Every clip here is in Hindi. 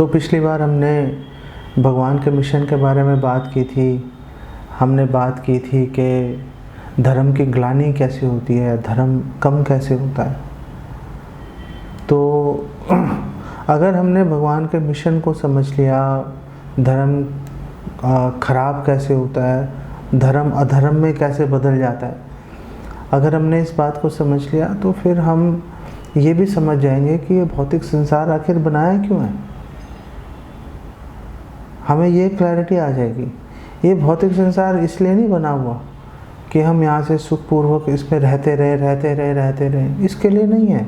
तो पिछली बार हमने भगवान के मिशन के बारे में बात की थी। हमने बात की थी कि धर्म की ग्लानि कैसे होती है, धर्म कम कैसे होता है। तो अगर हमने भगवान के मिशन को समझ लिया, धर्म खराब कैसे होता है, धर्म अधर्म में कैसे बदल जाता है, अगर हमने इस बात को समझ लिया तो फिर हम ये भी समझ जाएंगे कि ये भौतिक संसार आखिर बनाया क्यों है। हमें ये क्लैरिटी आ जाएगी। ये भौतिक संसार इसलिए नहीं बना हुआ कि हम यहाँ से सुखपूर्वक इसमें रहते रहे, इसके लिए नहीं है।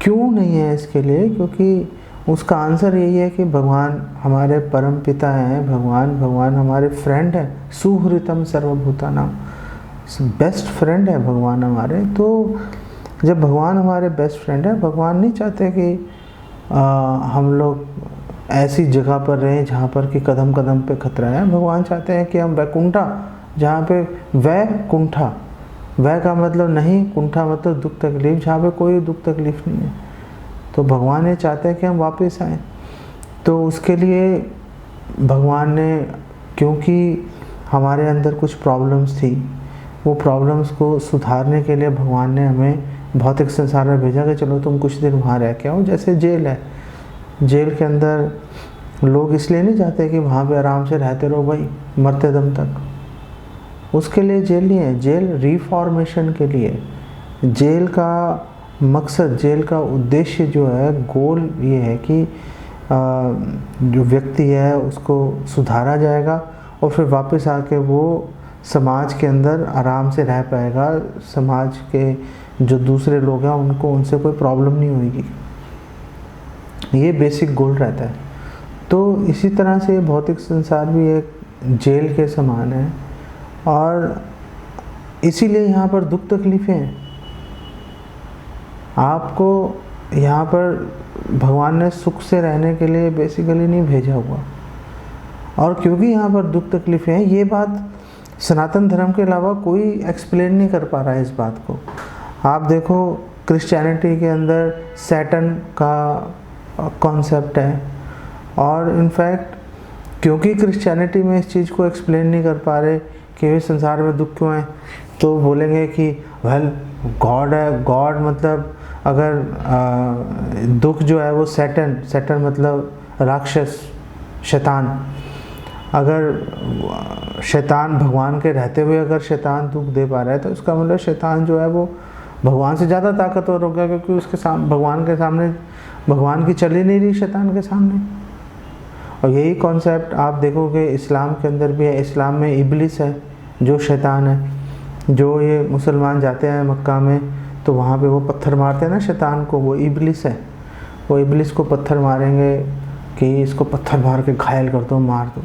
क्यों नहीं है इसके लिए? क्योंकि उसका आंसर यही है कि भगवान हमारे परम पिता हैं, भगवान हमारे फ्रेंड हैं, सुहृतम सर्वभूतानां, बेस्ट फ्रेंड है भगवान हमारे। तो जब भगवान हमारे बेस्ट फ्रेंड है, भगवान नहीं चाहते कि हम लोग ऐसी जगह पर रहें जहाँ पर कि कदम कदम पे खतरा है। भगवान चाहते हैं कि हम वैकुंठा, जहाँ पे वैकुंठा, वै का मतलब नहीं, कुंठा मतलब दुख तकलीफ, जहाँ पे कोई दुख तकलीफ नहीं है। तो भगवान ये चाहते हैं कि हम वापस आएँ। तो उसके लिए भगवान ने, क्योंकि हमारे अंदर कुछ प्रॉब्लम्स थी, वो प्रॉब्लम्स को सुधारने के लिए भगवान ने हमें भौतिक संसार में भेजा कि चलो तुम कुछ दिन वहाँ रह के आओ। जैसे जेल है, जेल के अंदर लोग इसलिए नहीं चाहते कि वहाँ पे आराम से रहते रहो भाई मरते दम तक। उसके लिए जेल नहीं है, जेल रिफॉर्मेशन के लिए। जेल का मकसद, जेल का उद्देश्य जो है, गोल ये है कि जो व्यक्ति है उसको सुधारा जाएगा और फिर वापस आके वो समाज के अंदर आराम से रह पाएगा। समाज के जो दूसरे लोग हैं उनको, उनसे कोई प्रॉब्लम नहीं होगी। ये बेसिक गोल रहता है। तो इसी तरह से भौतिक संसार भी एक जेल के समान है और इसीलिए यहाँ पर दुख तकलीफ़ें हैं। आपको यहाँ पर भगवान ने सुख से रहने के लिए बेसिकली नहीं भेजा हुआ। और क्योंकि यहाँ पर दुख तकलीफ़ें हैं, ये बात सनातन धर्म के अलावा कोई एक्सप्लेन नहीं कर पा रहा है इस बात को। आप देखो, क्रिश्चियनिटी के अंदर सैटन का कॉन्सेप्ट है और इनफैक्ट क्योंकि क्रिश्चियनिटी में इस चीज़ को एक्सप्लेन नहीं कर पा रहे कि वे संसार में दुख क्यों है, तो बोलेंगे कि वेल गॉड है। गॉड मतलब अगर दुख जो है वो सैटन मतलब राक्षस, शैतान। अगर शैतान भगवान के रहते हुए अगर शैतान दुख दे पा रहा है तो उसका मतलब शैतान जो है वो भगवान से ज़्यादा ताकतवर हो गया, क्योंकि उसके सामने, भगवान के सामने, भगवान की चल ही नहीं रही शैतान के सामने। और यही कॉन्सेप्ट आप देखोगे इस्लाम के अंदर भी है। इस्लाम में इब्लिस है जो शैतान है। जो ये मुसलमान जाते हैं मक्का में तो वहाँ पे वो पत्थर मारते हैं ना शैतान को, वो इब्लिस है। वो इब्लिस को पत्थर मारेंगे कि इसको पत्थर मार के घायल कर दो, मार दो।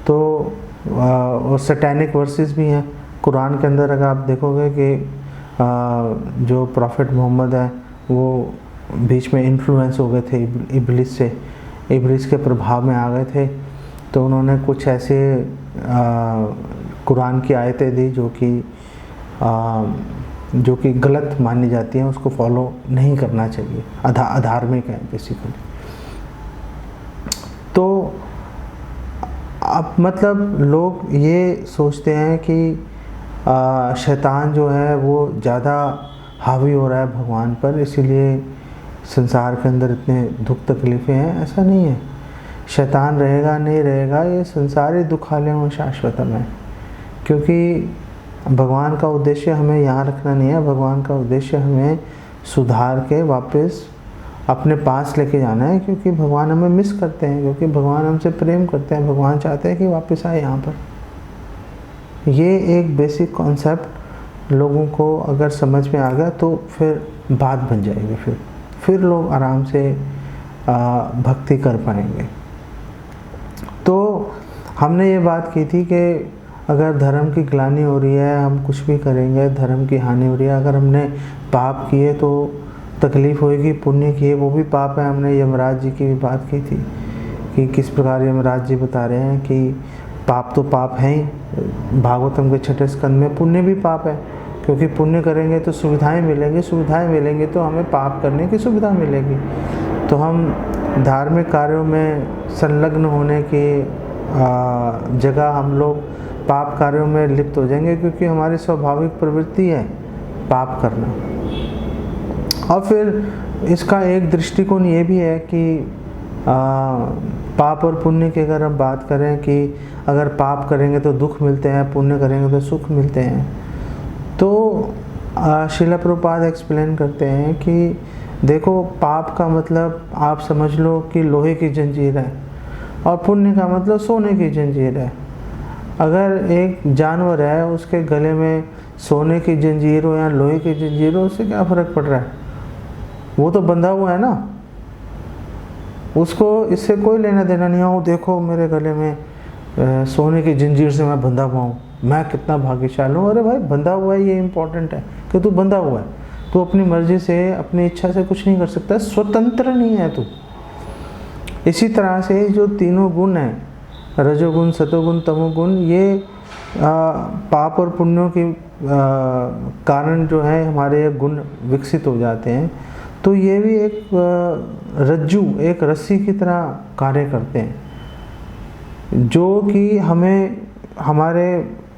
तो वो सैटेनिक वर्सेस भी हैं कुरान के अंदर। अगर आप देखोगे कि जो प्रॉफिट मोहम्मद है वो बीच में इन्फ्लुएंस हो गए थे इब्लिस से, इब्लिस के प्रभाव में आ गए थे। तो उन्होंने कुछ ऐसे कुरान की आयतें दी जो कि गलत मानी जाती हैं, उसको फॉलो नहीं करना चाहिए, अधार्मिक है बेसिकली। तो अब मतलब लोग ये सोचते हैं कि शैतान जो है वो ज़्यादा हावी हो रहा है भगवान पर, इसीलिए संसार के अंदर इतने दुख तकलीफ़ें हैं। ऐसा नहीं है। शैतान रहेगा नहीं रहेगा, ये संसारी दुखालयों में शाश्वतम है। क्योंकि भगवान का उद्देश्य हमें यहाँ रखना नहीं है। भगवान का उद्देश्य हमें सुधार के वापस अपने पास लेके जाना है, क्योंकि भगवान हमें मिस करते हैं, क्योंकि भगवान हमसे प्रेम करते हैं। भगवान चाहते हैं कि वापस आए यहाँ पर। ये एक बेसिक कॉन्सेप्ट लोगों को अगर समझ में आ गया तो फिर बात बन जाएगी। फिर लोग आराम से भक्ति कर पाएंगे। तो हमने ये बात की थी कि अगर धर्म की ग्लानि हो रही है, हम कुछ भी करेंगे, धर्म की हानि हो रही है। अगर हमने पाप किए तो तकलीफ़ होगी, पुण्य किए वो भी पाप है। हमने यमराज जी की भी बात की थी कि किस प्रकार यमराज जी बता रहे हैं कि पाप तो पाप है ही। भागवतम के 6 स्कंद में पुण्य भी पाप है, क्योंकि पुण्य करेंगे तो सुविधाएं मिलेंगी, सुविधाएं मिलेंगी तो हमें पाप करने की सुविधा मिलेगी। तो हम धार्मिक कार्यों में संलग्न होने की जगह हम लोग पाप कार्यों में लिप्त हो जाएंगे, क्योंकि हमारी स्वाभाविक प्रवृत्ति है पाप करना। और फिर इसका एक दृष्टिकोण ये भी है कि पाप और पुण्य की अगर हम बात करें कि अगर पाप करेंगे तो दुख मिलते हैं, पुण्य करेंगे तो सुख मिलते हैं, तो श्रील प्रभुपाद एक्सप्लेन करते हैं कि देखो, पाप का मतलब आप समझ लो कि लोहे की जंजीर है, और पुण्य का मतलब सोने की जंजीर है। अगर एक जानवर है, उसके गले में सोने की जंजीर हो या लोहे की जंजीर हो, उससे क्या फ़र्क पड़ रहा है? वो तो बंधा हुआ है ना, उसको इससे कोई लेना देना नहीं हो। देखो मेरे गले में सोने की जंजीर से मैं बंधा हुआ हूँ, मैं कितना भाग्यशाली हूँ। अरे भाई, बंधा हुआ है, ये इम्पोर्टेंट है कि तू बंधा हुआ है। तू अपनी मर्जी से, अपनी इच्छा से कुछ नहीं कर सकता, स्वतंत्र नहीं है तू। इसी तरह से जो तीनों गुण हैं, रजोगुण, सतोगुण, तमोगुण, ये पाप और पुण्यों के कारण जो है हमारे गुण विकसित हो जाते हैं। तो ये भी एक रज्जू, एक रस्सी की तरह कार्य करते हैं, जो कि हमें हमारे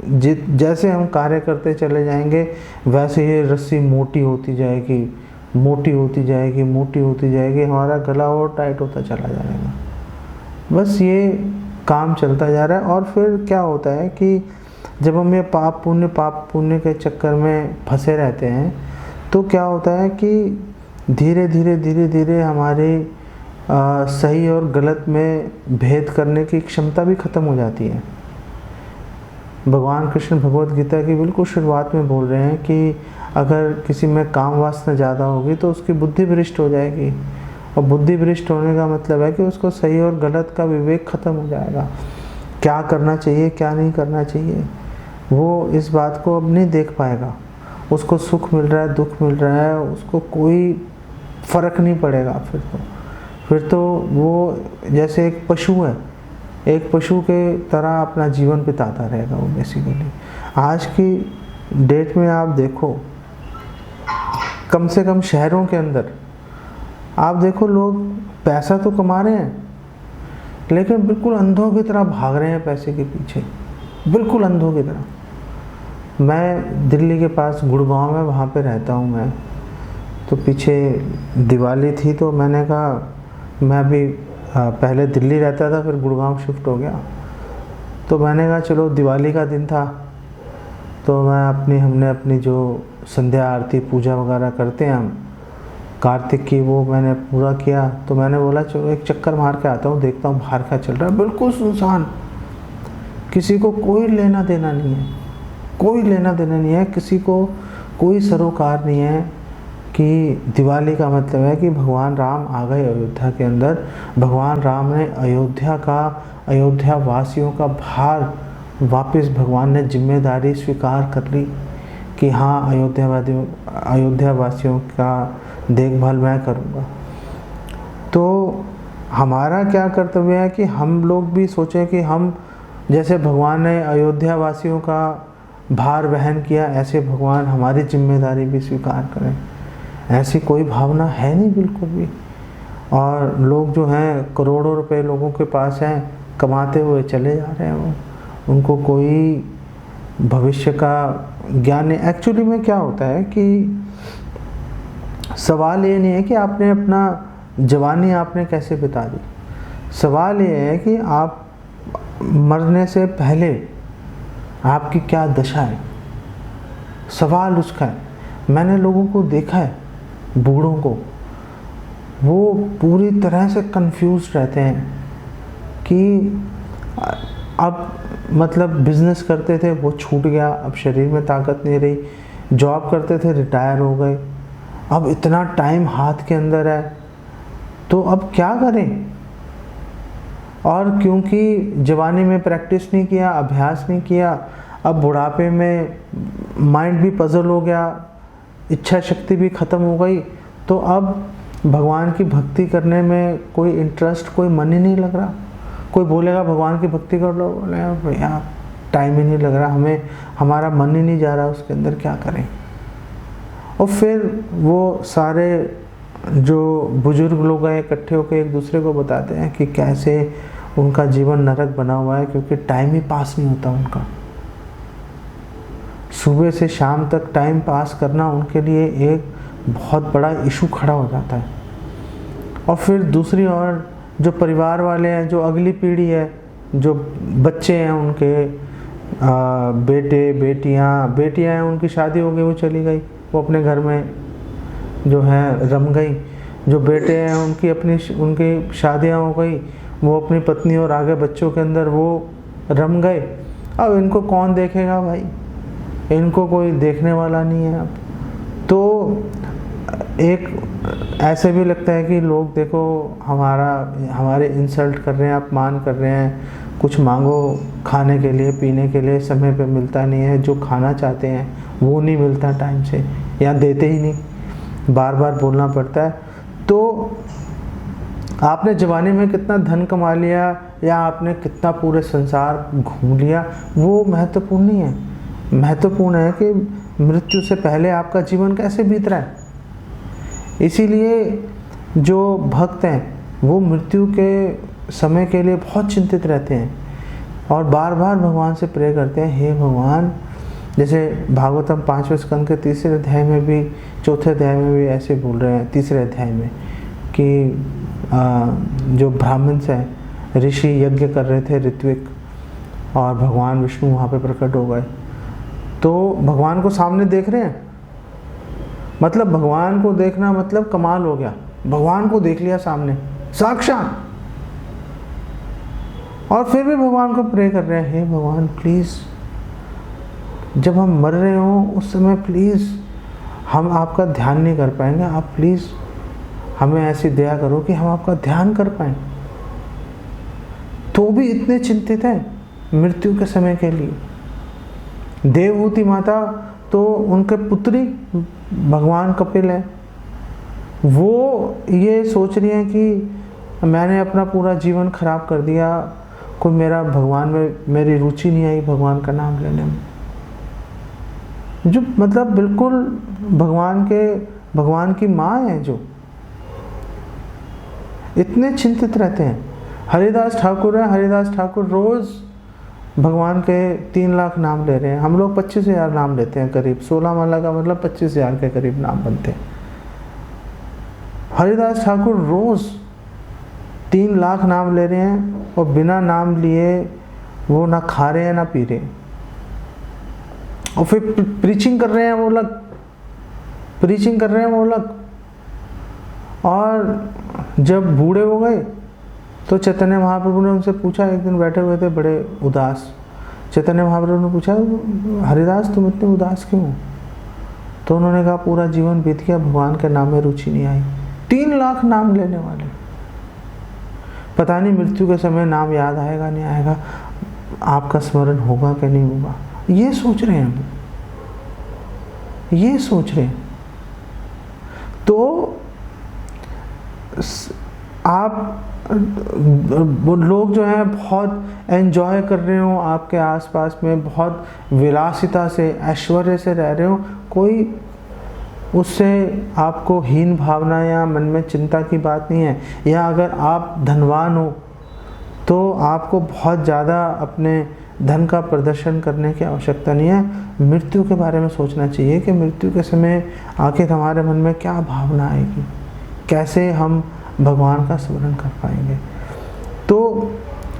जैसे हम कार्य करते चले जाएंगे, वैसे ये रस्सी मोटी होती जाएगी, मोटी होती जाएगी, मोटी होती जाएगी, हमारा गला और टाइट होता चला जाएगा। बस ये काम चलता जा रहा है। और फिर क्या होता है कि जब हम ये पाप पुण्य के चक्कर में फंसे रहते हैं, तो क्या होता है कि धीरे धीरे हमारी सही और गलत में भेद करने की क्षमता भी ख़त्म हो जाती है। भगवान कृष्ण भगवद गीता की बिल्कुल शुरुआत में बोल रहे हैं कि अगर किसी में काम वासना ज़्यादा होगी तो उसकी बुद्धि भ्रष्ट हो जाएगी, और बुद्धि भ्रष्ट होने का मतलब है कि उसको सही और गलत का विवेक ख़त्म हो जाएगा। क्या करना चाहिए, क्या नहीं करना चाहिए, वो इस बात को अब नहीं देख पाएगा। उसको सुख मिल रहा है, दुख मिल रहा है, उसको कोई फ़र्क नहीं पड़ेगा। फिर तो वो जैसे एक पशु है, एक पशु के तरह अपना जीवन बिताता रहेगा वो बेसिकली। आज की डेट में आप देखो, कम से कम शहरों के अंदर आप देखो, लोग पैसा तो कमा रहे हैं, लेकिन बिल्कुल अंधों की तरह भाग रहे हैं पैसे के पीछे, बिल्कुल अंधों की तरह। मैं दिल्ली के पास गुड़गांव में वहाँ पे रहता हूँ मैं, तो पीछे दिवाली थी, तो मैंने कहा, मैं भी पहले दिल्ली रहता था, फिर गुड़गांव शिफ्ट हो गया, तो मैंने कहा चलो दिवाली का दिन था, तो हमने अपनी जो संध्या आरती पूजा वगैरह करते हैं हम कार्तिक की, वो मैंने पूरा किया। तो मैंने बोला चलो एक चक्कर मार के आता हूँ, देखता हूँ बाहर क्या चल रहा है। बिल्कुल सुनसान, किसी को कोई लेना देना नहीं है, कोई लेना देना नहीं है, किसी को कोई सरोकार नहीं है कि दिवाली का मतलब है कि भगवान राम आ गए अयोध्या के अंदर। भगवान राम ने अयोध्या वासियों का भार वापस भगवान ने जिम्मेदारी स्वीकार कर ली कि हाँ, अयोध्या वासियों का देखभाल मैं करूँगा। तो हमारा क्या कर्तव्य है कि हम लोग भी सोचें कि हम जैसे भगवान ने अयोध्या वासियों का भार वहन किया, ऐसे भगवान हमारी जिम्मेदारी भी स्वीकार करें। ऐसी कोई भावना है नहीं बिल्कुल भी। और लोग जो हैं, करोड़ों रुपए लोगों के पास हैं, कमाते हुए चले जा रहे हैं, वो उनको कोई भविष्य का ज्ञान नहीं। एक्चुअली में क्या होता है कि सवाल ये नहीं है कि आपने अपना जवानी आपने कैसे बिता दी, सवाल ये है कि आप मरने से पहले आपकी क्या दशा है, सवाल उसका है। मैंने लोगों को देखा है, बूढ़ों को, वो पूरी तरह से कंफ्यूज रहते हैं कि अब मतलब बिजनेस करते थे वो छूट गया, अब शरीर में ताकत नहीं रही, जॉब करते थे रिटायर हो गए, अब इतना टाइम हाथ के अंदर है, तो अब क्या करें। और क्योंकि जवानी में प्रैक्टिस नहीं किया, अभ्यास नहीं किया, अब बुढ़ापे में माइंड भी पजल हो गया, इच्छा शक्ति भी ख़त्म हो गई, तो अब भगवान की भक्ति करने में कोई इंटरेस्ट, कोई मन ही नहीं लग रहा। कोई बोलेगा भगवान की भक्ति कर लो, बोले भैया टाइम ही नहीं लग रहा, हमारा मन ही नहीं जा रहा उसके अंदर, क्या करें। और फिर वो सारे जो बुजुर्ग लोग हैं इकट्ठे होकर एक दूसरे को बताते हैं कि कैसे उनका जीवन नरक बना हुआ है, क्योंकि टाइम ही पास नहीं होता उनका। सुबह से शाम तक टाइम पास करना उनके लिए एक बहुत बड़ा इशू खड़ा हो जाता है। और फिर दूसरी ओर जो परिवार वाले हैं, जो अगली पीढ़ी है, जो बच्चे हैं उनके, बेटे बेटियां हैं, उनकी शादी हो गई, वो चली गई, वो अपने घर में जो है रम गई। जो बेटे हैं उनकी शादियां हो गई, वो अपनी पत्नी और आगे बच्चों के अंदर वो रम गए। अब इनको कौन देखेगा भाई, इनको कोई देखने वाला नहीं है। अब तो एक ऐसे भी लगता है कि लोग देखो हमारे इंसल्ट कर रहे हैं, अपमान कर रहे हैं, कुछ मांगो खाने के लिए, पीने के लिए, समय पे मिलता नहीं है, जो खाना चाहते हैं वो नहीं मिलता टाइम से, या देते ही नहीं, बार बार बोलना पड़ता है। तो आपने जवानी में कितना धन कमा लिया या आपने कितना पूरे संसार घूम लिया, वो महत्वपूर्ण नहीं है। महत्वपूर्ण है कि मृत्यु से पहले आपका जीवन कैसे बीत रहा है। इसीलिए जो भक्त हैं वो मृत्यु के समय के लिए बहुत चिंतित रहते हैं और बार बार भगवान से प्रे करते हैं, हे भगवान। जैसे भागवतम 5वें स्कंद के 3 अध्याय में भी, 4 अध्याय में भी ऐसे बोल रहे हैं, 3 अध्याय में, कि जो ब्राह्मण से ऋषि यज्ञ कर रहे थे, ऋत्विक, और भगवान विष्णु वहाँ पे प्रकट हो गए। तो भगवान को सामने देख रहे हैं, मतलब भगवान को देखना मतलब कमाल हो गया, भगवान को देख लिया सामने साक्षात। और फिर भी भगवान को प्रे कर रहे हैं, हे भगवान प्लीज़, जब हम मर रहे हो उस समय प्लीज़ हम आपका ध्यान नहीं कर पाएंगे, आप प्लीज़ हमें ऐसी दया करो कि हम आपका ध्यान कर पाएं। तो भी इतने चिंतित हैं मृत्यु के समय के लिए। देवहूति माता तो उनके पुत्री भगवान कपिल है, वो ये सोच रही हैं कि मैंने अपना पूरा जीवन खराब कर दिया, कोई मेरा भगवान में मेरी रुचि नहीं आई भगवान का नाम लेने में। जो मतलब बिल्कुल भगवान की माँ है, जो इतने चिंतित रहते हैं। हरिदास ठाकुर है, हरिदास ठाकुर रोज भगवान के 3 लाख नाम ले रहे हैं। हम लोग 25,000 नाम लेते हैं करीब, 16 माला का मतलब 25,000 के करीब नाम बनते हैं। हरिदास ठाकुर रोज 3 लाख नाम ले रहे हैं और बिना नाम लिए वो ना खा रहे हैं ना पी रहे हैं। और फिर प्रीचिंग कर रहे हैं वो लोग, प्रीचिंग कर रहे हैं वो लोग। और जब बूढ़े हो गए तो चैतन्य महाप्रभु ने उनसे पूछा, एक दिन बैठे हुए थे बड़े उदास, चैतन्य महाप्रभु ने पूछा, हरिदास तुम इतने उदास क्यों हो? तो उन्होंने कहा पूरा जीवन बीत गया, भगवान के नाम में रुचि नहीं आई। 3 लाख नाम लेने वाले, पता नहीं मृत्यु के समय नाम याद आएगा नहीं आएगा, आपका स्मरण होगा कि नहीं होगा, ये सोच रहे हैं हम, ये सोच रहे हैं। तो आप लोग जो हैं बहुत एंजॉय कर रहे हो आपके आसपास में, बहुत विलासिता से ऐश्वर्य से रह रहे हो, कोई उससे आपको हीन भावना या मन में चिंता की बात नहीं है। या अगर आप धनवान हो तो आपको बहुत ज़्यादा अपने धन का प्रदर्शन करने की आवश्यकता नहीं है। मृत्यु के बारे में सोचना चाहिए कि मृत्यु के समय आखिर हमारे मन में क्या भावना आएगी, कैसे हम भगवान का स्मरण कर पाएंगे। तो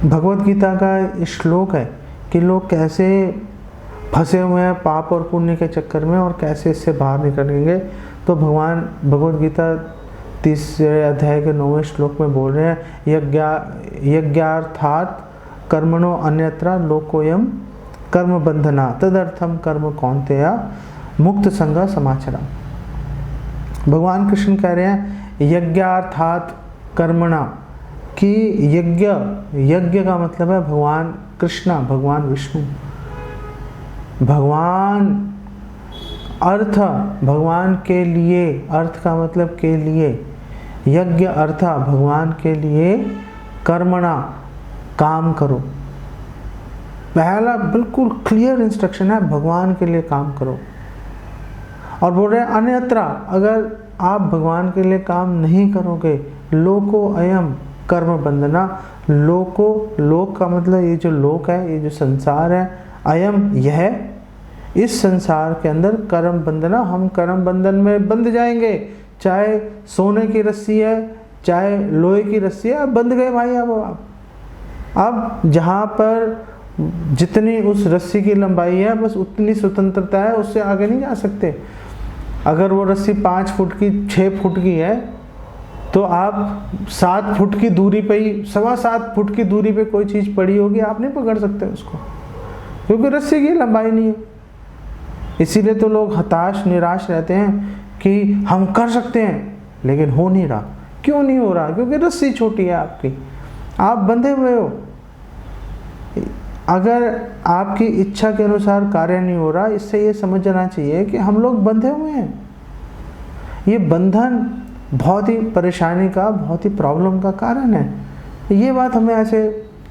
भगवत गीता का श्लोक है कि लोग कैसे फंसे हुए हैं पाप और पुण्य के चक्कर में और कैसे इससे बाहर निकलेंगे। तो भगवान भगवत गीता 30 अध्याय के 9वें श्लोक में बोल रहे हैं, यज्ञार्थात् कर्मणो अन्यत्र लोकोयम कर्म बंधना तदर्थम कर्म कौन्तेय मुक्त संग समाचरा। भगवान कृष्ण कह रहे हैं यज्ञार्थात् कर्मणा, कि यज्ञ का मतलब है भगवान कृष्णा, भगवान विष्णु। भगवान अर्थ, भगवान के लिए, अर्थ का मतलब के लिए, यज्ञ अर्थ भगवान के लिए, कर्मणा काम करो। पहला बिल्कुल क्लियर इंस्ट्रक्शन है, भगवान के लिए काम करो। और बोल रहे हैं अन्यत्र, अगर आप भगवान के लिए काम नहीं करोगे, लोको अयम कर्म बंधना, लोको, लोक का मतलब ये जो लोक है, ये जो संसार है, अयम यह, इस संसार के अंदर कर्म बंधना, हम कर्म बंधन में बंध जाएंगे। चाहे सोने की रस्सी है, चाहे लोहे की रस्सी है, अब बंध गए भाई। अब जहाँ पर जितनी उस रस्सी की लंबाई है बस उतनी स्वतंत्रता है, उससे आगे नहीं जा सकते। अगर वो रस्सी 5 फुट की 6 फुट की है तो आप 7 फुट की दूरी पे ही, 7.25 फुट की दूरी पे कोई चीज़ पड़ी होगी, आप नहीं पकड़ सकते उसको, क्योंकि रस्सी की लंबाई नहीं है। इसीलिए तो लोग हताश निराश रहते हैं कि हम कर सकते हैं लेकिन हो नहीं रहा। क्यों नहीं हो रहा? क्योंकि रस्सी छोटी है आपकी, आप बंधे हुए हो। अगर आपकी इच्छा के अनुसार कार्य नहीं हो रहा, इससे ये समझ जाना चाहिए कि हम लोग बंधे हुए हैं। ये बंधन बहुत ही परेशानी का, बहुत ही प्रॉब्लम का कारण है। ये बात हमें ऐसे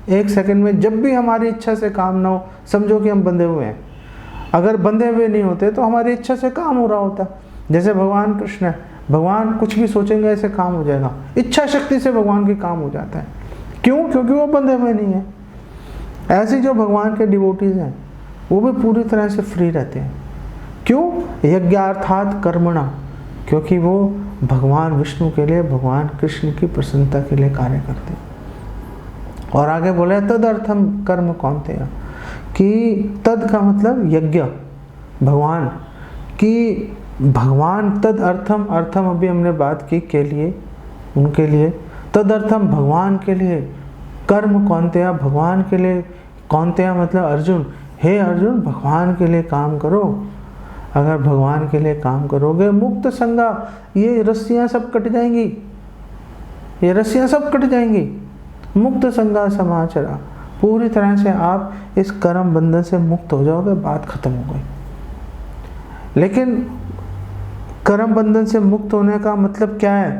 एक सेकंड में, जब भी हमारी इच्छा से काम ना हो, समझो कि हम बंधे हुए हैं। अगर बंधे हुए नहीं होते तो हमारी इच्छा से काम हो रहा होता। जैसे भगवान कृष्ण है, भगवान कुछ भी सोचेंगे ऐसे काम हो जाएगा, इच्छा शक्ति से भगवान के काम हो जाता है। क्यों? क्योंकि वो बंधे हुए नहीं है। ऐसे जो भगवान के डिवोटीज हैं वो भी पूरी तरह से फ्री रहते हैं। क्यों? यज्ञार्थात कर्मणा, क्योंकि वो भगवान विष्णु के लिए, भगवान कृष्ण की प्रसन्नता के लिए कार्य करते हैं। और आगे बोले तदर्थम कर्म कौन्तेय, कि तद का मतलब यज्ञ, भगवान की, भगवान तद अर्थम, अर्थम अभी हमने बात की के लिए, उनके लिए, तदर्थम भगवान के लिए, कर्म कौन्तेय भगवान के लिए, कौन्तेय मतलब अर्जुन, हे अर्जुन भगवान के लिए काम करो। अगर भगवान के लिए काम करोगे, मुक्त संगा, ये रस्सियां सब कट जाएंगी, ये रस्सियां सब कट जाएंगी। मुक्त संगा समाचरा, पूरी तरह से आप इस कर्म बंधन से मुक्त हो जाओगे, बात खत्म हो गई। लेकिन कर्म बंधन से मुक्त होने का मतलब क्या है?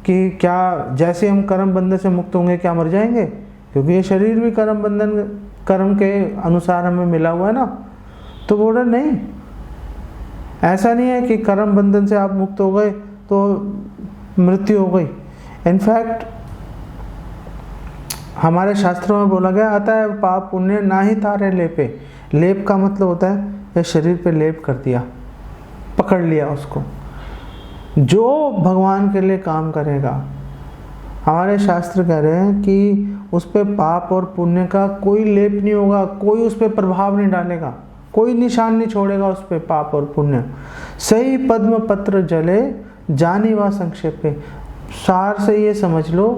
कि क्या जैसे हम कर्म बंधन से मुक्त होंगे क्या मर जाएंगे? क्योंकि ये शरीर भी कर्म बंधन, कर्म के अनुसार हमें मिला हुआ है ना। तो बोल रहे नहीं, ऐसा नहीं है कि कर्म बंधन से आप मुक्त हो गए तो मृत्यु हो गई। इनफैक्ट हमारे शास्त्रों में बोला गया, अतः पाप पुण्य ना ही तारे लेपे। लेप का मतलब होता है ये शरीर पे लेप कर दिया, पकड़ लिया उसको। जो भगवान के लिए काम करेगा, हमारे शास्त्र कह रहे हैं कि उस पर पाप और पुण्य का कोई लेप नहीं होगा, कोई उस पर प्रभाव नहीं डालेगा, कोई निशान नहीं छोड़ेगा उस पर पाप और पुण्य। सही पद्म पत्र जले जानी व संक्षेप पे, सार से ये समझ लो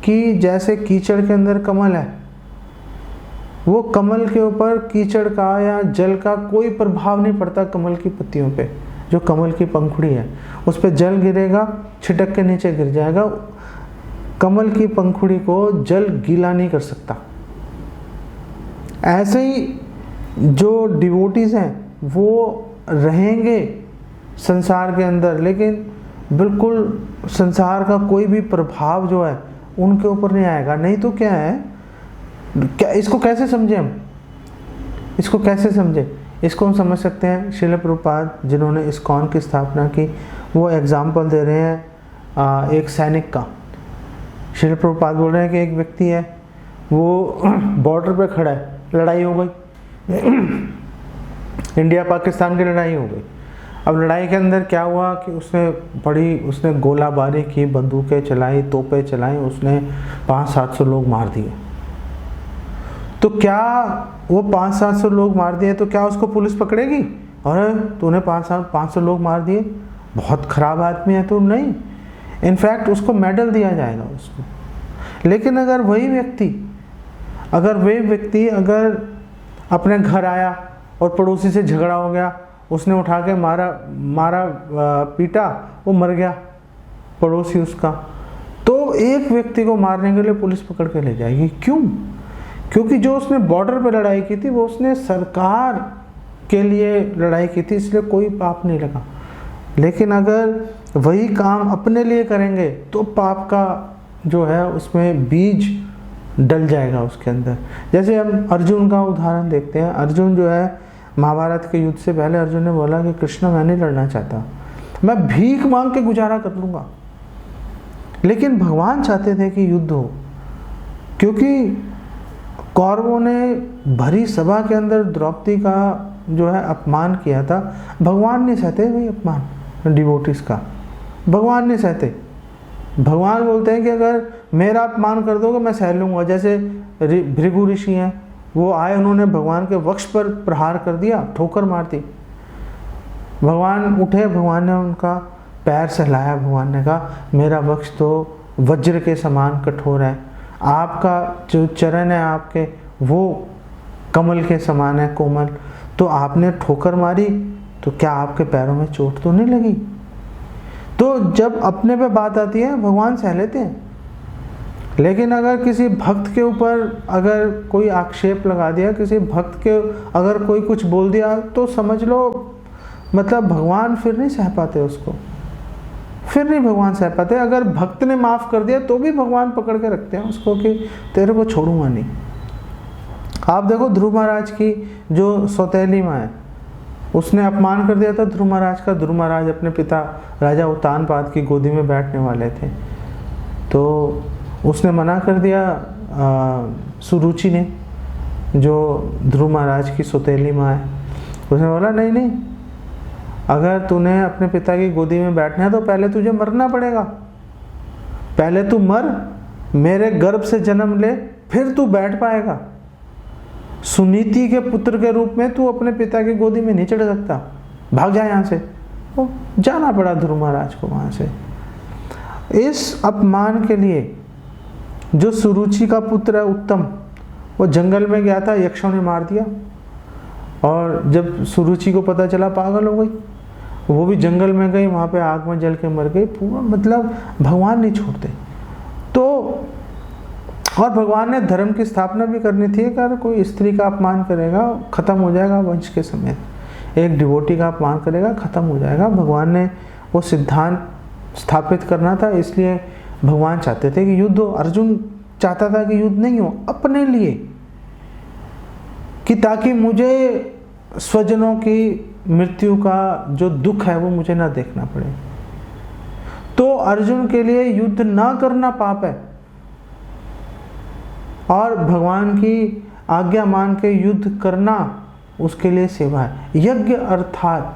कि जैसे कीचड़ के अंदर कमल है, वो कमल के ऊपर कीचड़ का या जल का कोई प्रभाव नहीं पड़ता। कमल की पत्तियों पे, जो कमल की पंखुड़ी है उस पर जल गिरेगा, छिटक के नीचे गिर जाएगा। कमल की पंखुड़ी को जल गीला नहीं कर सकता। ऐसे ही जो डिवोटीज हैं वो रहेंगे संसार के अंदर, लेकिन बिल्कुल संसार का कोई भी प्रभाव जो है उनके ऊपर नहीं आएगा। नहीं तो क्या है, क्या इसको कैसे समझें हम? इसको कैसे समझें? इसको हम समझ सकते हैं, श्रील प्रभुपाद जिन्होंने इस्कॉन की स्थापना की, वो एग्जाम्पल दे रहे हैं एक सैनिक का। श्रील प्रभुपाद बोल रहे हैं कि एक व्यक्ति है, वो बॉर्डर पे खड़ा है, लड़ाई हो गई, इंडिया पाकिस्तान की लड़ाई हो गई। अब लड़ाई के अंदर क्या हुआ कि उसने गोलाबारी की, बंदूकें चलाई, तोपें चलाई, उसने 500-700 लोग मार दिए। तो क्या वो 500-700 लोग मार दिए तो क्या उसको पुलिस पकड़ेगी? अरे तूने 500 लोग मार दिए, बहुत खराब आदमी है तू? नहीं, इनफैक्ट उसको मेडल दिया जाएगा उसको। लेकिन अगर वही व्यक्ति अगर अपने घर आया और पड़ोसी से झगड़ा हो गया, उसने उठा के मारा पीटा, वो मर गया पड़ोसी उसका, तो एक व्यक्ति को मारने के लिए पुलिस पकड़ के ले जाएगी। क्यों? क्योंकि जो उसने बॉर्डर पर लड़ाई की थी वो उसने सरकार के लिए लड़ाई की थी, इसलिए कोई पाप नहीं लगा। लेकिन अगर वही काम अपने लिए करेंगे तो पाप का जो है उसमें बीज डल जाएगा उसके अंदर। जैसे हम अर्जुन का उदाहरण देखते हैं। अर्जुन जो है, महाभारत के युद्ध से पहले अर्जुन ने बोला कि कृष्ण मैं नहीं लड़ना चाहता। मैं भीख मांग के गुजारा कर लूँगा। लेकिन भगवान चाहते थे कि युद्ध हो, क्योंकि कौरवों ने भरी सभा के अंदर द्रौपदी का जो है अपमान किया था। भगवान नहीं सहते भाई अपमान डिवोटीज का, भगवान नहीं सहते। भगवान बोलते हैं कि अगर मेरा अपमान कर दोगे मैं सह लूँगा। जैसे भृगु ऋषि हैं, वो आए, उन्होंने भगवान के वक्ष पर प्रहार कर दिया, ठोकर मार दी। भगवान उठे, भगवान ने उनका पैर सहलाया, भगवान ने कहा मेरा वक्ष तो वज्र के समान कठोर है, आपका जो चरण है आपके वो कमल के समान है कोमल, तो आपने ठोकर मारी तो क्या आपके पैरों में चोट तो नहीं लगी? तो जब अपने पे बात आती है भगवान सह लेते हैं। लेकिन अगर किसी भक्त के ऊपर अगर कोई आक्षेप लगा दिया, किसी भक्त के अगर कोई कुछ बोल दिया, तो समझ लो मतलब भगवान फिर नहीं सह पाते उसको, फिर नहीं भगवान सह पाते। अगर भक्त ने माफ़ कर दिया तो भी भगवान पकड़ के रखते हैं उसको कि तेरे को छोड़ूंगा नहीं। आप देखो ध्रुव महाराज की जो सौतेली माँ है, उसने अपमान कर दिया था ध्रुव महाराज का। ध्रुव महाराज अपने पिता राजा उत्तानपाद की गोदी में बैठने वाले थे, तो उसने मना कर दिया सुरुचि ने, जो ध्रुव महाराज की सौतेली माँ है। उसने बोला नहीं नहीं, अगर तूने अपने पिता की गोदी में बैठना है तो पहले तुझे मरना पड़ेगा, पहले तू मर, मेरे गर्भ से जन्म ले, फिर तू बैठ पाएगा। सुनीति के पुत्र के रूप में तू अपने पिता की गोदी में नहीं चढ़ सकता, भाग जा यहाँ से। तो जाना पड़ा ध्रुव महाराज को वहाँ से। इस अपमान के लिए जो सुरुचि का पुत्र है उत्तम, वो जंगल में गया था, यक्षों ने मार दिया। और जब सुरुचि को पता चला, पागल हो गई, वो भी जंगल में गई, वहाँ पे आग में जल के मर गई। पूरा मतलब भगवान नहीं छोड़ते। तो और भगवान ने धर्म की स्थापना भी करनी थी कि अगर कोई स्त्री का अपमान करेगा खत्म हो जाएगा वंश के समेत, एक डिवोटी का अपमान करेगा खत्म हो जाएगा। भगवान ने वो सिद्धांत स्थापित करना था, इसलिए भगवान चाहते थे कि युद्ध हो। अर्जुन चाहता था कि युद्ध नहीं हो, अपने लिए, कि ताकि मुझे स्वजनों की मृत्यु का जो दुख है वो मुझे ना देखना पड़े। तो अर्जुन के लिए युद्ध ना करना पाप है, और भगवान की आज्ञा मान के युद्ध करना उसके लिए सेवा है। यज्ञ अर्थात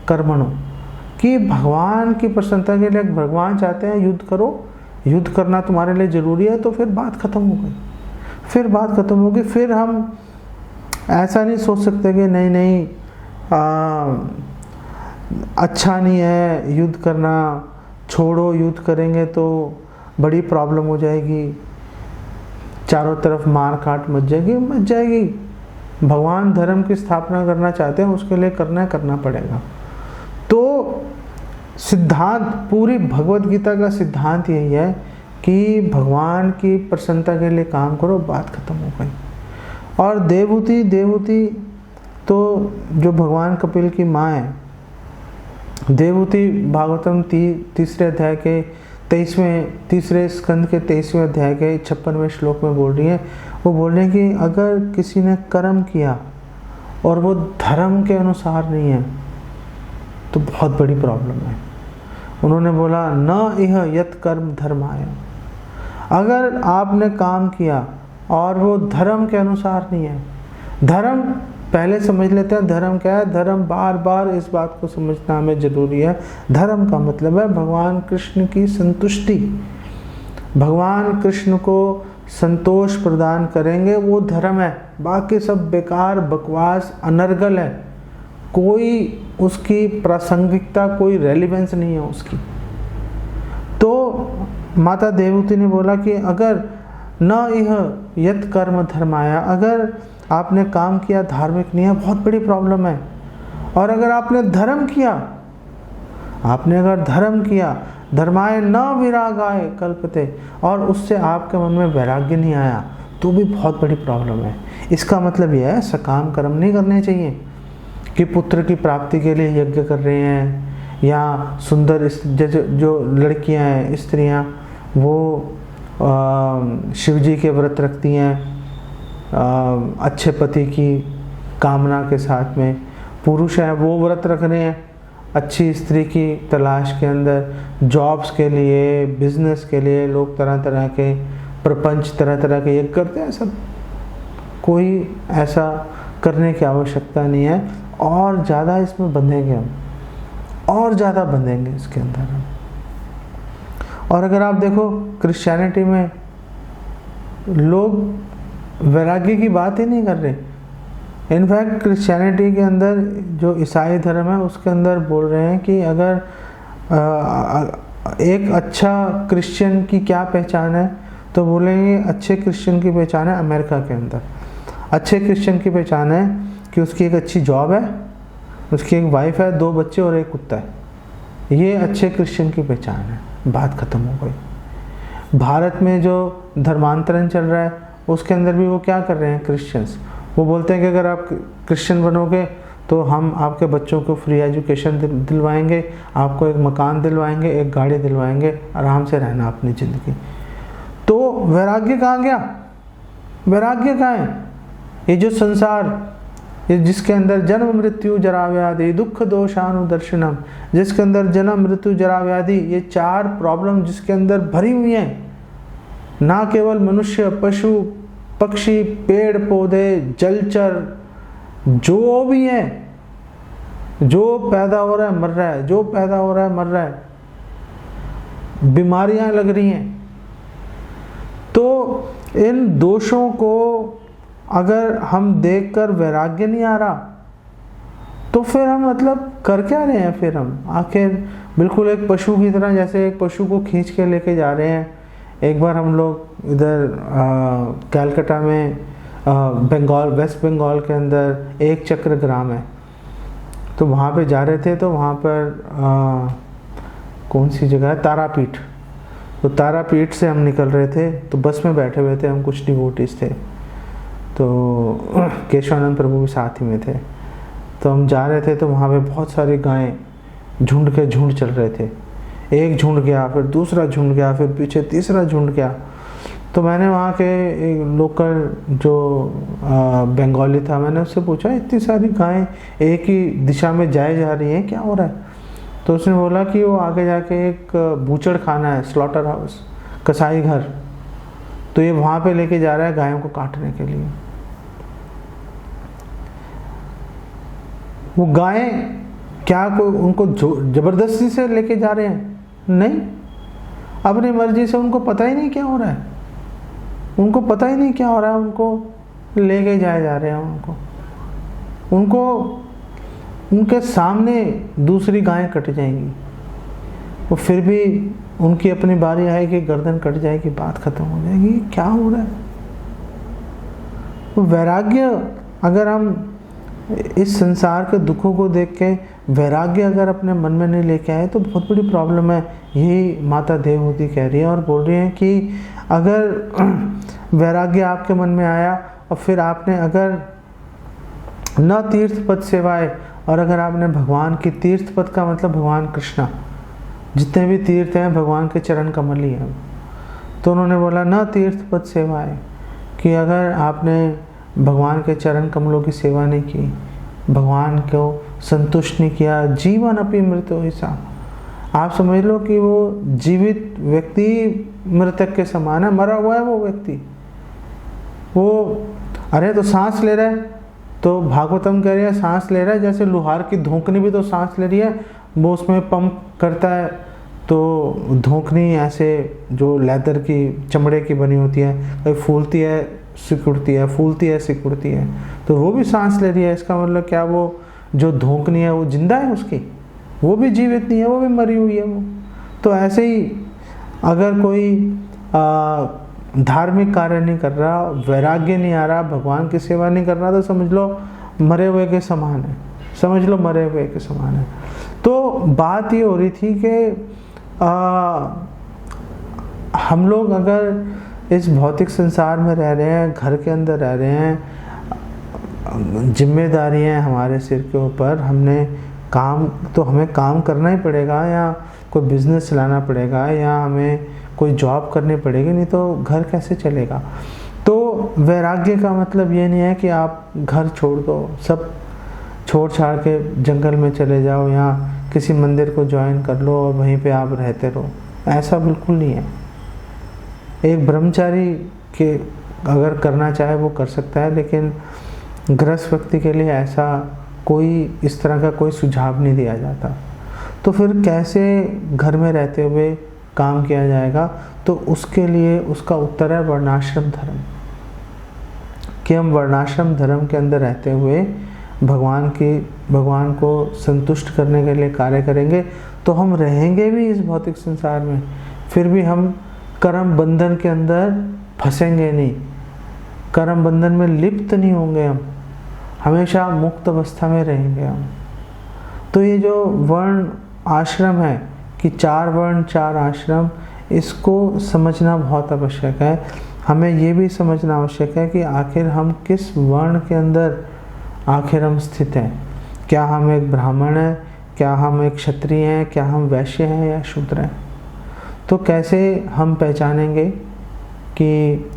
कर्मणो, कि भगवान की प्रसन्नता के लिए भगवान चाहते हैं युद्ध करो, युद्ध करना तुम्हारे लिए जरूरी है, तो फिर बात खत्म हो गई, फिर बात खत्म होगी। फिर हम ऐसा नहीं सोच सकते कि नहीं नहीं अच्छा नहीं है युद्ध करना, छोड़ो, युद्ध करेंगे तो बड़ी प्रॉब्लम हो जाएगी, चारों तरफ मार काट मच जाएगी। भगवान धर्म की स्थापना करना चाहते हैं, उसके लिए करना पड़ेगा। तो सिद्धांत, पूरी भगवत गीता का सिद्धांत यही है कि भगवान की प्रसन्नता के लिए काम करो, बात खत्म हो गई। और देवहूति तो जो भगवान कपिल की माँ है, देवहूति भागवतम तीसरे अध्याय के 23वें स्कंद के 23वें अध्याय के 56वें श्लोक में बोल रही है। वो बोल रहे हैं कि अगर किसी ने कर्म किया और वो धर्म के अनुसार नहीं है तो बहुत बड़ी प्रॉब्लम है। उन्होंने बोला न इह यत कर्म धर्माय, अगर आपने काम किया और वो धर्म के अनुसार नहीं है। धर्म पहले समझ लेते हैं, धर्म क्या है। धर्म, बार बार इस बात को समझना हमें जरूरी है। धर्म का मतलब है भगवान कृष्ण की संतुष्टि। भगवान कृष्ण को संतोष प्रदान करेंगे वो धर्म है, बाकी सब बेकार बकवास अनर्गल है, कोई उसकी प्रासंगिकता, कोई रेलिवेंस नहीं है उसकी। तो माता देवहूति ने बोला कि अगर न इह यत कर्म धर्माया, अगर आपने काम किया धार्मिक नहीं है, बहुत बड़ी प्रॉब्लम है। और अगर आपने धर्म किया, आपने अगर धर्म किया, धर्माय न विरागाय कल्पते, और उससे आपके मन में वैराग्य नहीं आया, तो भी बहुत बड़ी प्रॉब्लम है। इसका मतलब यह है सकाम कर्म नहीं करने चाहिए कि पुत्र की प्राप्ति के लिए यज्ञ कर रहे हैं, या सुंदर जैसे जो लड़कियां हैं, स्त्रियां, वो शिवजी के व्रत रखती हैं अच्छे पति की कामना के साथ में। पुरुष है वो व्रत रख रहे हैं अच्छी स्त्री की तलाश के अंदर, जॉब्स के लिए, बिजनेस के लिए लोग तरह तरह के प्रपंच, तरह तरह के यज्ञ करते हैं। सब कोई ऐसा करने की आवश्यकता नहीं है। और ज़्यादा इसमें बंधेंगे हम, और ज़्यादा बंधेंगे इसके अंदर हम। और अगर आप देखो क्रिश्चियनिटी में लोग वैराग्य की बात ही नहीं कर रहे। इनफैक्ट क्रिश्चियनिटी के अंदर जो ईसाई धर्म है उसके अंदर बोल रहे हैं कि अगर एक अच्छा क्रिश्चियन की क्या पहचान है, तो बोलेंगे अच्छे क्रिश्चियन की पहचान है अमेरिका के अंदर, अच्छे क्रिश्चियन की पहचान है कि उसकी एक अच्छी जॉब है, उसकी एक वाइफ है, 2 बच्चे और एक कुत्ता है। ये अच्छे क्रिश्चियन की पहचान है। बात खत्म हो गई। भारत में जो धर्मांतरण चल रहा है उसके अंदर भी वो क्या कर रहे हैं क्रिश्चियंस, वो बोलते हैं कि अगर आप क्रिश्चियन बनोगे तो हम आपके बच्चों को फ्री एजुकेशन दिलवाएंगे, आपको एक मकान दिलवाएंगे, एक गाड़ी दिलवाएंगे, आराम से रहना अपनी ज़िंदगी। तो वैराग्य कहाँ गया? वैराग्य कहाँ है? ये जो संसार, ये जिसके अंदर जन्म मृत्यु जरा व्याधि दुख दोषानुदर्शनम, जिसके अंदर जन्म मृत्यु जरा व्याधि, ये 4 प्रॉब्लम जिसके अंदर भरी हुई हैं, ना केवल मनुष्य, पशु पक्षी, पेड़ पौधे, जलचर, जो भी है, जो पैदा हो रहा है मर रहा है, जो पैदा हो रहा है मर रहा है, बीमारियां लग रही हैं। तो इन दोषों को अगर हम देखकर वैराग्य नहीं आ रहा तो फिर हम मतलब कर क्या रहे हैं? फिर हम आखिर बिल्कुल एक पशु की तरह, जैसे एक पशु को खींच के लेके जा रहे हैं। एक बार हम लोग इधर कलकत्ता में बंगाल, वेस्ट बंगाल के अंदर एक चक्र ग्राम है, तो वहाँ पे जा रहे थे। तो वहाँ पर कौन सी जगह है, तारापीठ। तो तारापीठ से हम निकल रहे थे, तो बस में बैठे हुए थे हम, कुछ डिवोटीज थे, तो केशवानंद प्रभु भी साथ ही में थे। तो हम जा रहे थे, तो वहाँ पे बहुत सारी गायें झुंड के झुंड चल रहे थे। एक झुंड गया, फिर दूसरा झुंड गया, फिर पीछे तीसरा झुंड गया। तो मैंने वहाँ के एक लोकल जो बंगाली था, मैंने उससे पूछा इतनी सारी गायें एक ही दिशा में जाए जा रही हैं, क्या हो रहा है? तो उसने बोला कि वो आगे जाके एक बूचड़ खाना है, स्लॉटर हाउस, कसाई घर, तो ये वहाँ पे लेके जा रहा है गायों को काटने के लिए। वो गायें क्या कोई उनको जबरदस्ती से लेके जा रहे हैं? नहीं, अपनी मर्जी से। उनको पता ही नहीं क्या हो रहा है, उनको पता ही नहीं क्या हो रहा है, उनको लेके जाए जा रहे हैं। उनको उनके सामने दूसरी गायें कट जाएंगी, वो फिर भी उनकी अपनी बारी आएगी, गर्दन कट जाएगी, बात खत्म हो जाएगी। क्या हो रहा है? तो वैराग्य, अगर हम इस संसार के दुखों को देख के वैराग्य अगर अपने मन में नहीं लेके आए तो बहुत बड़ी प्रॉब्लम है। यही माता देवहूति कह रही है और बोल रही है कि अगर वैराग्य आपके मन में आया और फिर आपने अगर न तीर्थ पद सेवाए, और अगर आपने भगवान की, तीर्थ पद का मतलब भगवान कृष्णा, जितने भी तीर्थ हैं भगवान के चरण कमल ही हैं। तो उन्होंने बोला न तीर्थ पद सेवाए, कि अगर आपने भगवान के चरण कमलों की सेवा नहीं की, भगवान को संतुष्ट नहीं किया, जीवन अपि मृत्यो हिसा, आप समझ लो कि वो जीवित व्यक्ति मृतक के समान है, मरा हुआ है वो व्यक्ति। वो अरे तो सांस ले रहा है, तो भागवतम कह रही है सांस ले रहा है, जैसे लोहार की धोकनी भी तो सांस ले रही है, वो उसमें पंप करता है, तो धोकनी ऐसे जो लेदर की, चमड़े की बनी होती है, कभी फूलती है सिकुड़ती है, फूलती है सिकुड़ती है, तो वो भी सांस ले रही है। इसका मतलब क्या, वो जो धोकनी है वो जिंदा है उसकी, वो भी जीवित नहीं है, वो भी मरी हुई है वो। तो ऐसे ही अगर कोई धार्मिक कार्य नहीं कर रहा, वैराग्य नहीं आ रहा, भगवान की सेवा नहीं कर रहा, तो समझ लो मरे हुए के समान है, समझ लो मरे हुए के समान है। तो बात ये हो रही थी कि हम लोग अगर इस भौतिक संसार में रह रहे हैं, घर के अंदर रह रहे हैं, जिम्मेदारियां हमारे सिर के ऊपर, हमने काम, तो हमें काम करना ही पड़ेगा, या कोई बिजनेस चलाना पड़ेगा, या हमें कोई जॉब करनी पड़ेगी, नहीं तो घर कैसे चलेगा। तो वैराग्य का मतलब ये नहीं है कि आप घर छोड़ दो, सब छोड़ छाड़ के जंगल में चले जाओ, या किसी मंदिर को ज्वाइन कर लो और वहीं पे आप रहते रहो, ऐसा बिल्कुल नहीं है। एक ब्रह्मचारी के अगर करना चाहे वो कर सकता है, लेकिन गृहस्थ व्यक्ति के लिए ऐसा कोई इस तरह का कोई सुझाव नहीं दिया जाता। तो फिर कैसे घर में रहते हुए काम किया जाएगा? तो उसके लिए उसका उत्तर है वर्णाश्रम धर्म, कि हम वर्णाश्रम धर्म के अंदर रहते हुए भगवान को संतुष्ट करने के लिए कार्य करेंगे। तो हम रहेंगे भी इस भौतिक संसार में, फिर भी हम कर्म बंधन के अंदर फंसेंगे नहीं, कर्म बंधन में लिप्त नहीं होंगे, हम हमेशा मुक्त अवस्था में रहेंगे हम। तो ये जो वर्ण आश्रम है कि 4 वर्ण 4 आश्रम, इसको समझना बहुत आवश्यक है। हमें ये भी समझना आवश्यक है कि आखिर हम किस वर्ण के अंदर आखिर हम स्थित हैं। क्या हम एक ब्राह्मण हैं, क्या हम एक क्षत्रिय हैं, क्या हम वैश्य हैं या शूद्र हैं? तो कैसे हम पहचानेंगे कि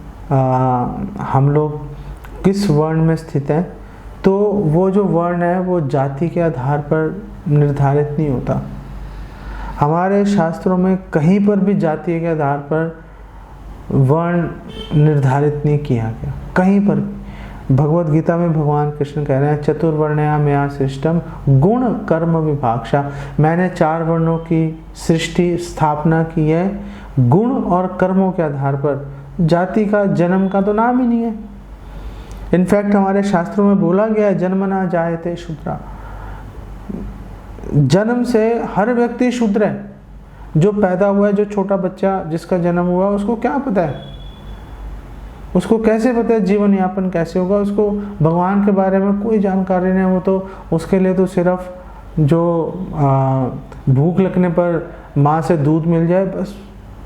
हम लोग किस वर्ण में स्थित हैं? तो वो जो वर्ण है वो जाति के आधार पर निर्धारित नहीं होता। हमारे शास्त्रों में कहीं पर भी जाति के आधार पर वर्ण निर्धारित नहीं किया गया, कहीं पर भी। भगवत गीता में भगवान कृष्ण कह रहे हैं चतुर्वर्ण्या मया सृष्टम गुण कर्म विभाक्षा, मैंने 4 वर्णों की सृष्टि स्थापना की है गुण और कर्मों के आधार पर। जाति का, जन्म का तो नाम ही नहीं है। इनफैक्ट हमारे शास्त्रों में बोला गया है जन्मना जायते शूद्रा, जन्म से हर व्यक्ति शूद्र है। जो पैदा हुआ है, जो छोटा बच्चा जिसका जन्म हुआ, उसको क्या पता है? उसको कैसे पता है जीवन यापन कैसे होगा? उसको भगवान के बारे में कोई जानकारी नहीं। वो तो उसके लिए तो सिर्फ जो भूख लगने पर माँ से दूध मिल जाए, बस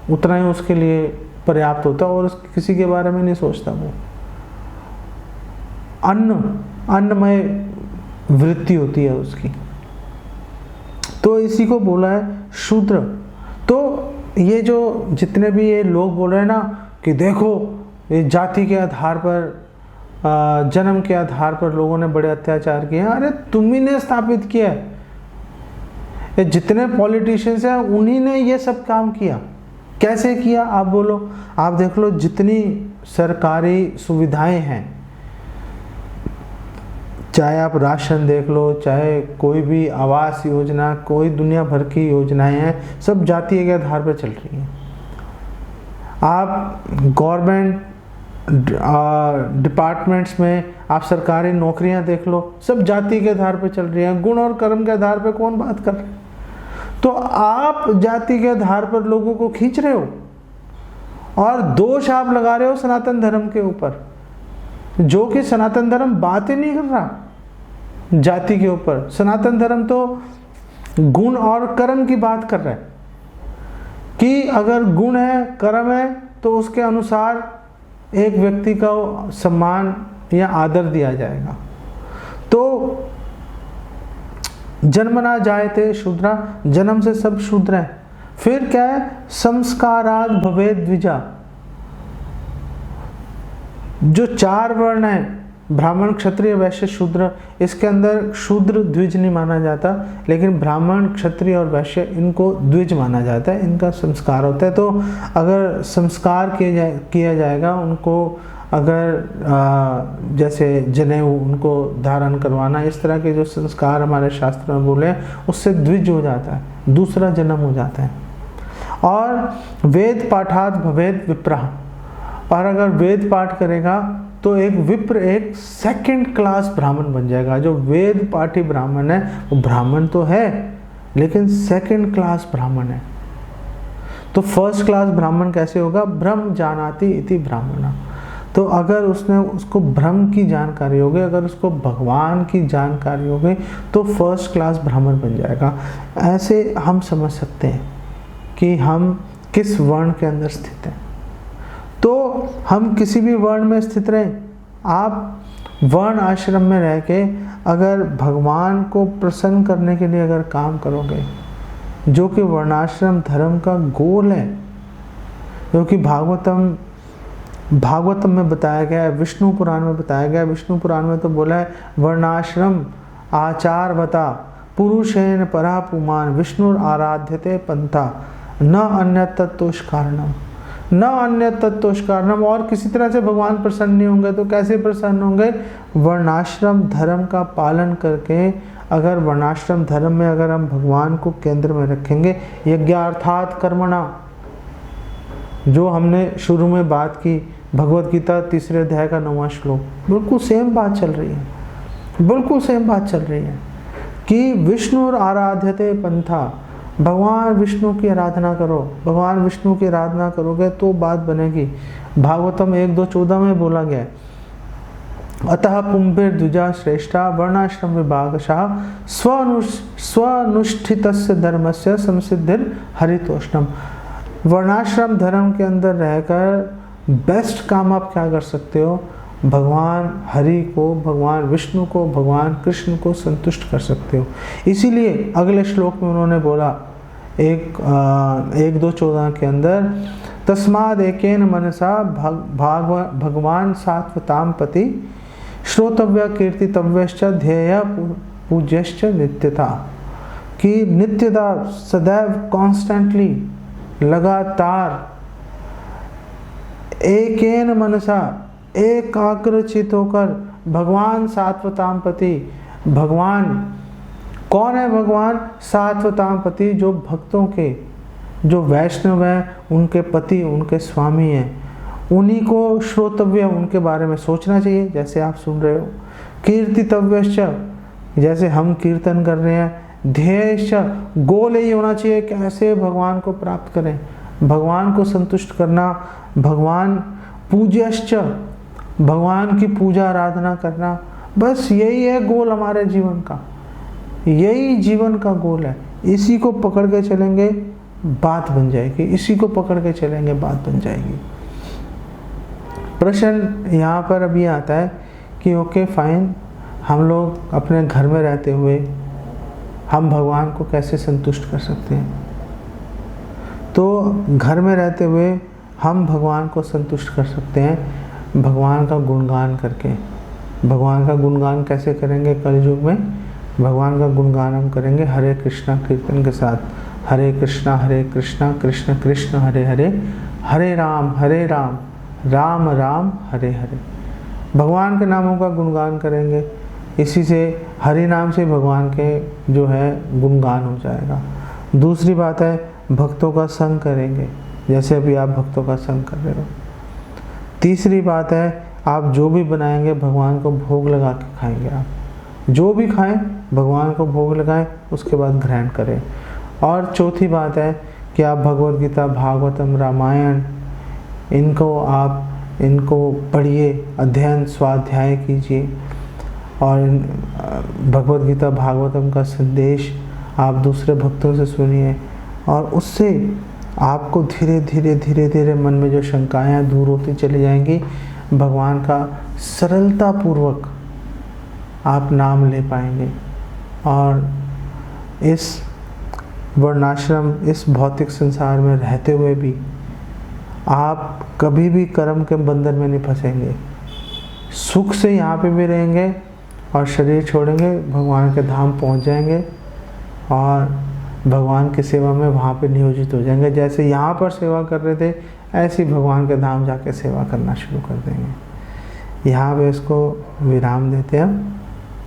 उतना ही उसके लिए पर्याप्त होता है, और किसी के बारे में नहीं सोचता। वो अन्नमय वृत्ति होती है उसकी। तो इसी को बोला है शूद्र। तो ये जो जितने भी ये लोग बोल रहे हैं ना कि देखो ये जाति के आधार पर, जन्म के आधार पर लोगों ने बड़े अत्याचार किए हैं, अरे तुम ही ने स्थापित किया है। ये जितने पॉलिटिशियंस हैं उन्हीं ने ये सब काम किया। कैसे किया आप बोलो? आप देख लो जितनी सरकारी सुविधाएं हैं, चाहे आप राशन देख लो, चाहे कोई भी आवास योजना, कोई दुनिया भर की योजनाएं हैं, सब जाति के आधार पर चल रही हैं। आप गवर्नमेंट डिपार्टमेंट्स में आप सरकारी नौकरियां देख लो, सब जाति के आधार पर चल रही हैं। गुण और कर्म के आधार पर कौन बात कर रहे हैं? तो आप जाति के आधार पर लोगों को खींच रहे हो और दोष आप लगा रहे हो सनातन धर्म के ऊपर, जो कि सनातन धर्म बात ही नहीं कर रहा जाति के ऊपर। सनातन धर्म तो गुण और कर्म की बात कर रहा है कि अगर गुण है, कर्म है, तो उसके अनुसार एक व्यक्ति का सम्मान या आदर दिया जाएगा। तो जन्मना जायते शूद्रा, जन्म से सब शूद्र हैं। फिर क्या है? संस्काराद भवेद द्विजा। जो 4 वर्ण है, ब्राह्मण क्षत्रिय वैश्य शूद्र, इसके अंदर शूद्र द्विज नहीं माना जाता, लेकिन ब्राह्मण क्षत्रिय और वैश्य इनको द्विज माना जाता है, इनका संस्कार होता है। तो अगर संस्कार किया जाएगा उनको, अगर जैसे जनेऊ उनको धारण करवाना, इस तरह के जो संस्कार हमारे शास्त्र में बोले हैं, उससे द्विज हो जाता है, दूसरा जन्म हो जाता है। और वेद पाठात भवेद विप्रः, और अगर वेद पाठ करेगा तो एक विप्र, एक सेकंड क्लास ब्राह्मण बन जाएगा। जो वेद पाठी ब्राह्मण है वो ब्राह्मण तो है, लेकिन सेकंड क्लास ब्राह्मण है। तो फर्स्ट क्लास ब्राह्मण कैसे होगा? ब्रह्म जानाति इति ब्राह्मण। तो अगर उसको ब्रह्म की जानकारी होगी, अगर उसको भगवान की जानकारी होगी, तो फर्स्ट क्लास ब्राह्मण बन जाएगा। ऐसे हम समझ सकते हैं कि हम किस वर्ण के अंदर स्थित हैं। तो हम किसी भी वर्ण में स्थित रहें, आप वर्ण आश्रम में रह के अगर भगवान को प्रसन्न करने के लिए अगर काम करोगे, जो कि वर्णाश्रम धर्म का गोल है, क्योंकि भागवतम में बताया गया है, विष्णु पुराण में बताया गया है। विष्णु पुराण में तो बोला है वर्णाश्रम आचार बता पुरुषेण परा पुमान विष्णुर आराध्यते पंथा न अन्य तत्तोष कारणम, न अन्य तत्तोष कारणम। और किसी तरह से भगवान प्रसन्न नहीं होंगे तो कैसे प्रसन्न होंगे? वर्णाश्रम धर्म का पालन करके। अगर वर्णाश्रम धर्म में अगर हम भगवान को केंद्र में रखेंगे, यज्ञार्थात कर्मणा, जो हमने शुरू में बात की, भगवत गीता 3 अध्याय का 9वां श्लोक, बिल्कुल सेम बात चल रही है, बिल्कुल सेम बात चल रही है कि विष्णु और आराध्यते पंथा, भगवान विष्णु की आराधना करो। भगवान विष्णु की आराधना करोगे तो बात बनेगी। भागवतम 1:2:14 में बोला गया है, अतः पुंभिर द्विजा श्रेष्ठा वर्णाश्रम विभागशः स्वनुष्ठितस्य धर्मस्य संसिद्धिर हरितोष्णम। वर्णाश्रम धर्म के अंदर रहकर बेस्ट काम आप क्या कर सकते हो? भगवान हरि को, भगवान विष्णु को, भगवान कृष्ण को संतुष्ट कर सकते हो। इसीलिए अगले श्लोक में उन्होंने बोला 1:2:14 के अंदर, तस्माद एकेन मनसा भगवान सात्वताम पति श्रोतव्य कीर्तितव्यश्च ध्येय पूज्यश्च नित्यता, कि नित्यता सदैव कॉन्स्टेंटली लगातार एकेन मनसा एकाग्रचित होकर भगवान सात्वताम पति, भगवान कौन है? भगवान सात्वताम पति, जो भक्तों के, जो वैष्णव हैं उनके पति, उनके स्वामी हैं, उन्हीं को श्रोतव्य, उनके बारे में सोचना चाहिए जैसे आप सुन रहे हो। कीर्तितव्यश्च, जैसे हम कीर्तन कर रहे हैं। ध्येयश्च, गोल यही होना चाहिए कैसे भगवान को प्राप्त करें, भगवान को संतुष्ट करना। भगवान पूज्यश्च, भगवान की पूजा आराधना करना। बस यही है गोल हमारे जीवन का, यही जीवन का गोल है। इसी को पकड़ के चलेंगे बात बन जाएगी, इसी को पकड़ के चलेंगे बात बन जाएगी। प्रश्न यहाँ पर अभी आता है कि ओके फाइन, हम लोग अपने घर में रहते हुए हम भगवान को कैसे संतुष्ट कर सकते हैं? तो घर में रहते हुए हम भगवान को संतुष्ट कर सकते हैं भगवान का गुणगान करके। भगवान का गुणगान कैसे करेंगे? कलयुग में भगवान का गुणगान हम करेंगे हरे कृष्णा कीर्तन के साथ। हरे कृष्णा कृष्ण कृष्ण हरे हरे, हरे राम राम राम हरे हरे। भगवान के नामों का गुणगान करेंगे, इसी से हरि नाम से भगवान के जो है गुणगान हो जाएगा। दूसरी बात है भक्तों का संग करेंगे, जैसे अभी आप भक्तों का संग कर रहे हो। तीसरी बात है आप जो भी बनाएंगे भगवान को भोग लगा के खाएंगे। आप जो भी खाएं भगवान को भोग लगाएं, उसके बाद ग्रहण करें। और चौथी बात है कि आप भगवत गीता, भागवतम, रामायण इनको पढ़िए, अध्ययन स्वाध्याय कीजिए और भगवत गीता भागवतम का संदेश आप दूसरे भक्तों से सुनिए और उससे आपको धीरे धीरे मन में जो शंकाएं दूर होती चली जाएंगी। भगवान का सरलता पूर्वक आप नाम ले पाएंगे और इस वर्णाश्रम, इस भौतिक संसार में रहते हुए भी आप कभी भी कर्म के बंधन में नहीं फंसेंगे। सुख से यहाँ पे भी रहेंगे और शरीर छोड़ेंगे, भगवान के धाम पहुँच जाएंगे और भगवान की सेवा में वहाँ पे नियोजित हो जाएंगे। जैसे यहाँ पर सेवा कर रहे थे ऐसे ही भगवान के धाम जाके सेवा करना शुरू कर देंगे। यहाँ पे इसको विराम देते हैं।